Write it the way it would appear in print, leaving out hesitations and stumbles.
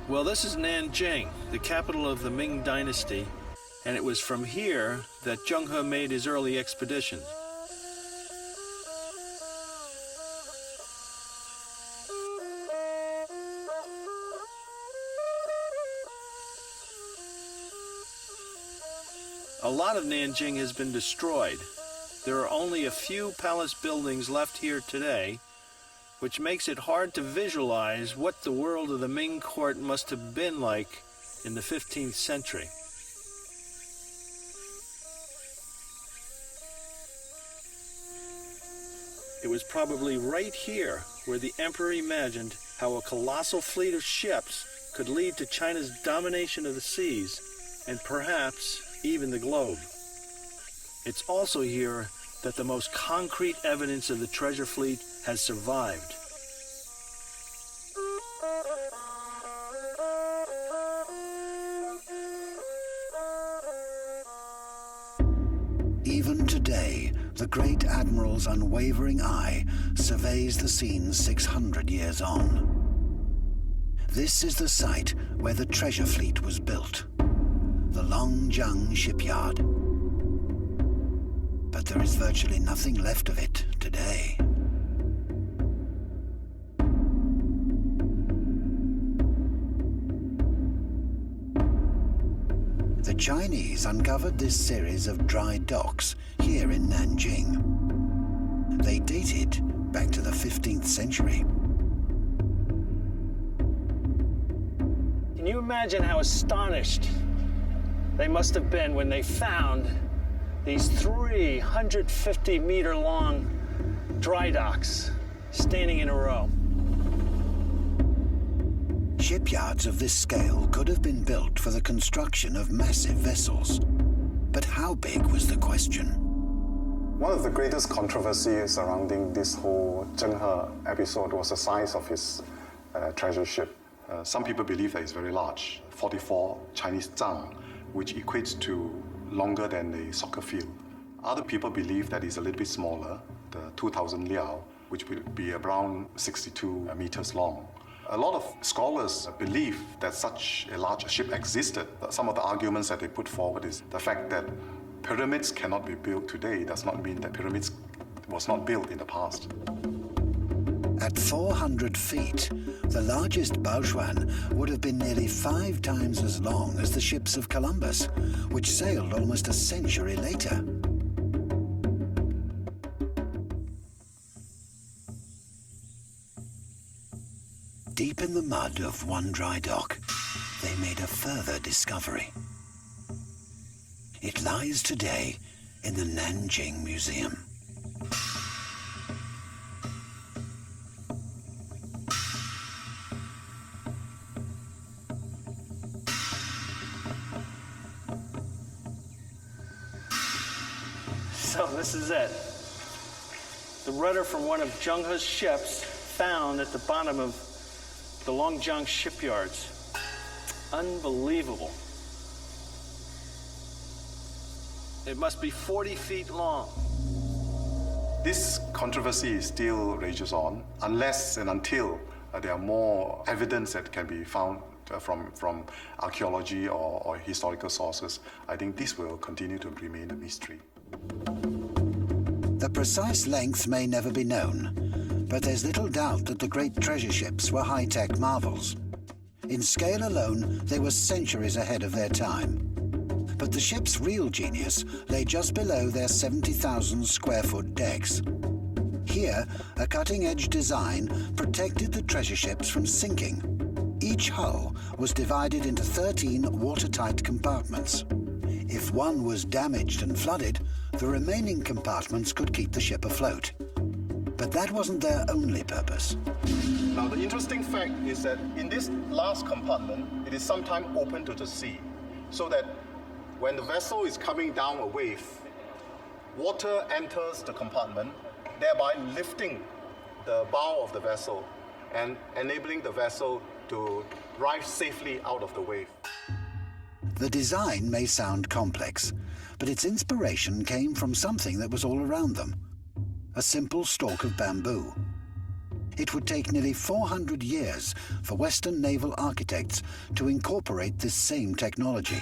Well, this is Nanjing, the capital of the Ming Dynasty, and it was from here that Zheng He made his early expedition. A lot of Nanjing has been destroyed. There are only a few palace buildings left here today, which makes it hard to visualize what the world of the Ming court must have been like in the 15th century. It was probably right here where the emperor imagined how a colossal fleet of ships could lead to China's domination of the seas and perhaps even the globe. It's also here that the most concrete evidence of the treasure fleet has survived. Even today, the Great Admiral's unwavering eye surveys the scene 600 years on. This is the site where the treasure fleet was built, the Longjiang shipyard. But there is virtually nothing left of it today. The Chinese uncovered this series of dry docks here in Nanjing. They dated back to the 15th century. Can you imagine how astonished they must have been when they found these 350-meter-long dry docks standing in a row? Shipyards of this scale could have been built for the construction of massive vessels. But how big was the question? One of the greatest controversies surrounding this whole Zheng He episode was the size of his treasure ship. Some people believe that it's very large, 44 Chinese zhang, which equates to longer than a soccer field. Other people believe that it's a little bit smaller, the 2,000 liao, which will be around 62 meters long. A lot of scholars believe that such a large ship existed. Some of the arguments that they put forward is the fact that pyramids cannot be built today does not mean that pyramids was not built in the past. At 400 feet, the largest Baochuan would have been nearly 5 times as long as the ships of Columbus, which sailed almost a century later. Deep in the mud of one dry dock, they made a further discovery. It lies today in the Nanjing Museum. So this is it. The rudder from one of Zheng He's ships found at the bottom of the Longjiang shipyards. Unbelievable. It must be 40 feet long. This controversy still rages on unless and until there are more evidence that can be found from archaeology or historical sources. I think this will continue to remain a mystery. The precise length may never be known, but there's little doubt that the great treasure ships were high-tech marvels. In scale alone, they were centuries ahead of their time. But the ship's real genius lay just below their 70,000 square foot decks. Here, a cutting-edge design protected the treasure ships from sinking. Each hull was divided into 13 watertight compartments. If one was damaged and flooded, the remaining compartments could keep the ship afloat. But that wasn't their only purpose. Now, the interesting fact is that in this last compartment, it is sometimes open to the sea, so that when the vessel is coming down a wave, water enters the compartment, thereby lifting the bow of the vessel and enabling the vessel to drive safely out of the wave. The design may sound complex, but its inspiration came from something that was all around them: a simple stalk of bamboo. It would take nearly 400 years for Western naval architects to incorporate this same technology.